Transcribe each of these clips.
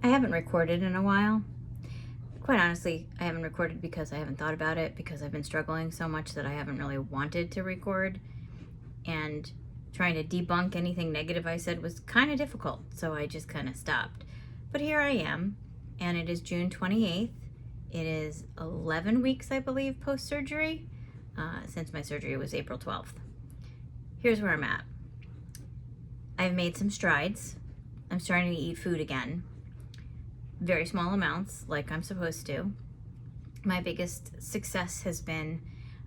I haven't recorded in a while. Quite honestly, I haven't recorded because I haven't thought about it, because I've been struggling so much that I haven't really wanted to record, and trying to debunk anything negative I said was kind of difficult, so I just kind of stopped. But here I am, and it is June 28th. It is 11 weeks, I believe, post-surgery, since my surgery was April 12th. Here's where I'm at. I've made some strides. I'm starting to eat food again. Very small amounts, like I'm supposed to. My biggest success has been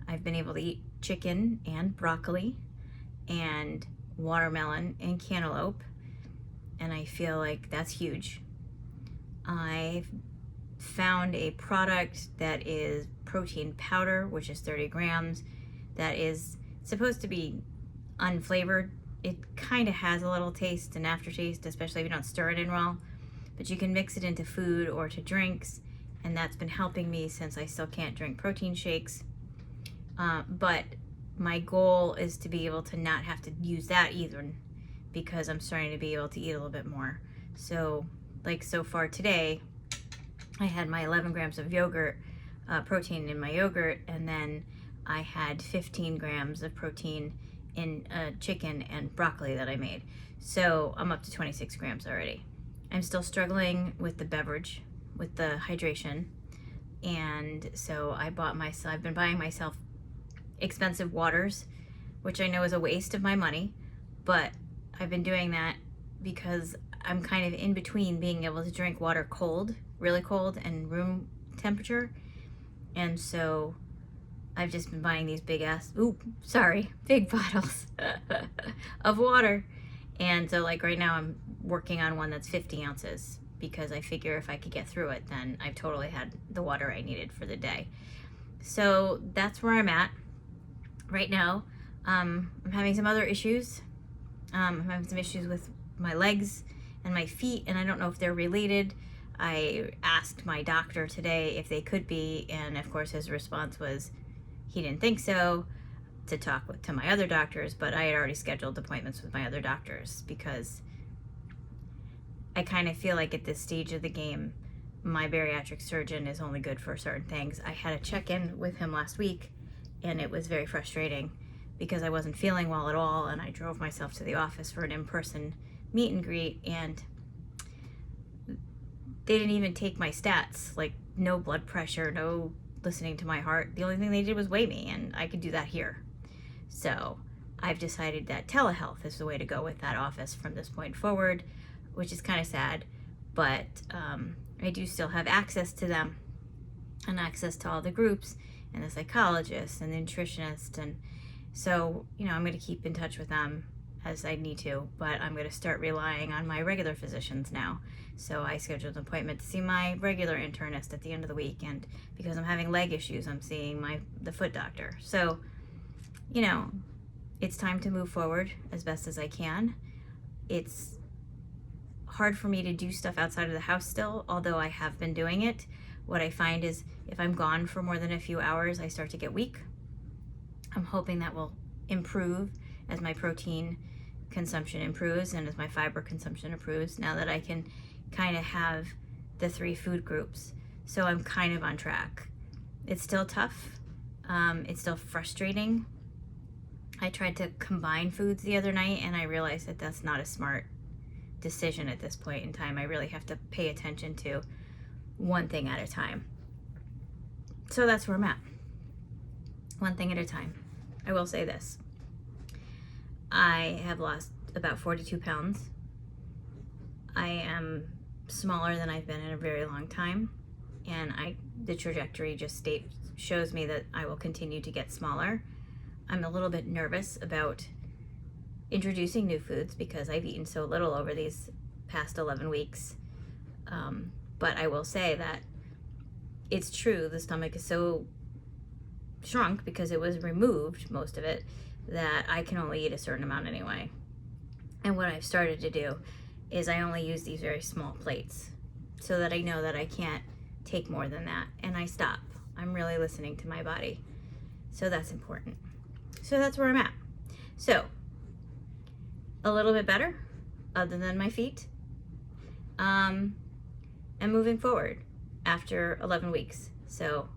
I've been able to eat chicken and broccoli and watermelon and cantaloupe, and I feel like that's huge. I've found a product that is protein powder, which is 30 grams, that is supposed to be unflavored. It kind of has a little taste and aftertaste, especially if you don't stir it in well, but you can mix it into food or to drinks, and that's been helping me since I still can't drink protein shakes. But my goal is to be able to not have to use that either, because I'm starting to be able to eat a little bit more. So, like so far today, I had my 11 grams of yogurt, protein in my yogurt, and then I had 15 grams of protein in chicken and broccoli that I made. So I'm up to 26 grams already. I'm still struggling with the beverage, with the hydration, and so I've been buying myself expensive waters, which I know is a waste of my money, but I've been doing that because I'm kind of in between being able to drink water cold, really cold, and room temperature, and so I've just been buying these big bottles of water. And so like right now I'm working on one that's 50 ounces because I figure if I could get through it, then I've totally had the water I needed for the day. So that's where I'm at right now. I'm having some other issues. I'm having some issues with my legs and my feet, and I don't know if they're related. I asked my doctor today if they could be, and of course his response was he didn't think so, to talk to my other doctors, but I had already scheduled appointments with my other doctors because I kind of feel like at this stage of the game, my bariatric surgeon is only good for certain things. I had a check-in with him last week, and it was very frustrating because I wasn't feeling well at all, and I drove myself to the office for an in-person meet and greet, and they didn't even take my stats, like no blood pressure, no listening to my heart. The only thing they did was weigh me, and I could do that here. So I've decided that telehealth is the way to go with that office from this point forward, which is kind of sad, but I do still have access to them and access to all the groups and the psychologists and the nutritionists, and so I'm going to keep in touch with them as I need to, but I'm going to start relying on my regular physicians now. So I scheduled an appointment to see my regular internist at the end of the week, and because I'm having leg issues, I'm seeing the foot doctor. So it's time to move forward as best as I can. It's hard for me to do stuff outside of the house still, although I have been doing it. What I find is if I'm gone for more than a few hours, I start to get weak. I'm hoping that will improve as my protein consumption improves and as my fiber consumption improves, now that I can kind of have the 3 food groups. So I'm kind of on track. It's still tough. It's still frustrating. I tried to combine foods the other night, and I realized that that's not a smart decision at this point in time. I really have to pay attention to one thing at a time. So that's where I'm at. One thing at a time. I will say this. I have lost about 42 pounds. I am smaller than I've been in a very long time, and the trajectory just shows me that I will continue to get smaller. I'm a little bit nervous about introducing new foods because I've eaten so little over these past 11 weeks. But I will say that it's true, the stomach is so shrunk because it was removed, most of it, that I can only eat a certain amount anyway. And what I've started to do is I only use these very small plates so that I know that I can't take more than that, and I stop. I'm really listening to my body. So that's important. So that's where I'm at. So a little bit better, other than my feet. am moving forward after 11 weeks. So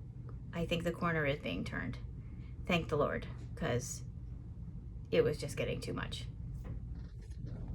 I think the corner is being turned. Thank the Lord, because it was just getting too much.